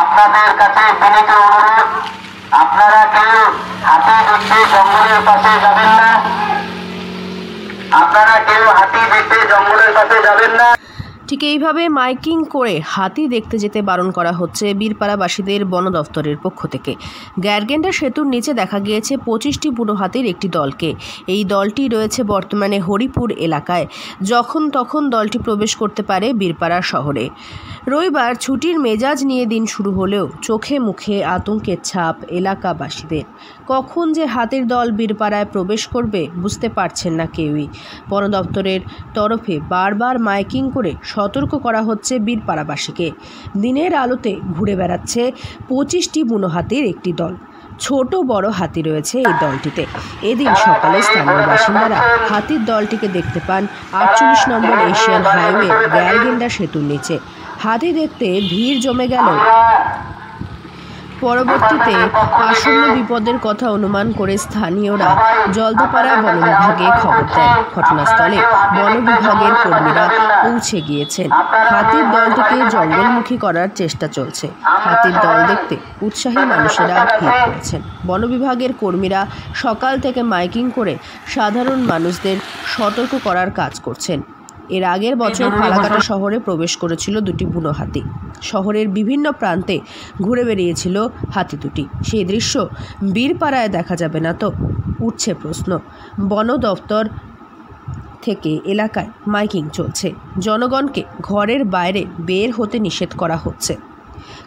আপনাদের কাছে বিনীত অনুরোধ, আপনারা কেউ হাতি দেখতে জঙ্গলের পাশে যাবেন না। আপনারা কেউ হাতি দেখতে জঙ্গলের পাশে যাবেন না। ঠিক এইভাবে মাইকিং করে হাতি দেখতে যেতে বারণ করা হচ্ছে বীরপাড়াবাসীদের বন দফতরের পক্ষ থেকে। গ্যারগেন্ডা সেতুর নিচে দেখা গিয়েছে 25টি বুনো হাতির একটি দলকে। এই দলটি রয়েছে বর্তমানে হরিপুর এলাকায়। যখন তখন দলটি প্রবেশ করতে পারে বীরপাড়া শহরে। রবিবার ছুটির মেজাজ নিয়ে দিন শুরু হলেও চোখে মুখে আতঙ্কের ছাপ এলাকাবাসীদের। কখন যে হাতির দল বীরপাড়ায় প্রবেশ করবে বুঝতে পারছেন না কেউই। বন দপ্তরের তরফে বারবার মাইকিং করে সতর্ক করা হচ্ছে বীরপাড়াবাসীকে। দিনের আলোতে ঘুরে বেড়াচ্ছে 25টি বুনো হাতির একটি দল। ছোট বড় হাতি রয়েছে এই দলটিতে। এদিন সকালে স্থানীয় বাসিন্দারা হাতির দলটিকে দেখতে পান 48 নম্বর এশিয়ান হাইওয়ে গ্যারগেন্ডা সেতুর নিচে। হাতি দেখতে ভিড় জমে গেল। পরবর্তীতে আসন্ন বিপদের কথা অনুমান করে স্থানীয়রা জলদাপাড়া বন বিভাগে খবর দেন। ঘটনাস্থলে বন বিভাগের কর্মীরা পৌঁছে গিয়েছেন। হাতির দলটিকে জঙ্গলমুখী করার চেষ্টা চলছে। হাতির দল দেখতে উৎসাহী মানুষেরা ভিড় করেছেন। বন বিভাগের কর্মীরা সকাল থেকে মাইকিং করে সাধারণ মানুষদের সতর্ক করার কাজ করছেন। এর আগের বছর ফালাকাটা শহরে প্রবেশ করেছিল দুটি বুনো হাতি। শহরের বিভিন্ন প্রান্তে ঘুরে বেরিয়েছিল হাতি দুটি। সেই দৃশ্য বীরপাড়ায় দেখা যাবে না তো? উঠছে প্রশ্ন। বন দপ্তর থেকে এলাকায় মাইকিং চলছে। জনগণকে ঘরের বাইরে বের হতে নিষেধ করা হচ্ছে।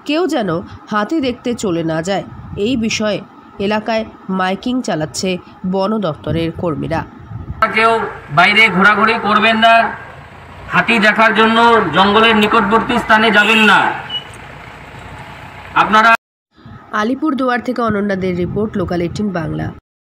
কেউ যেন হাতি দেখতে চলে না যায় এই বিষয়ে এলাকায় মাইকিং চালাচ্ছে বন দপ্তরের কর্মীরা। কেউ বাইরে ঘোরাঘুরি করবেন না, হাতি দেখার জন্য জঙ্গলের নিকটবর্তী স্থানে যাবেন না। আপনারা আলিপুরদুয়ার থেকে অনন্যাদের রিপোর্ট, লোকাল 18 বাংলা।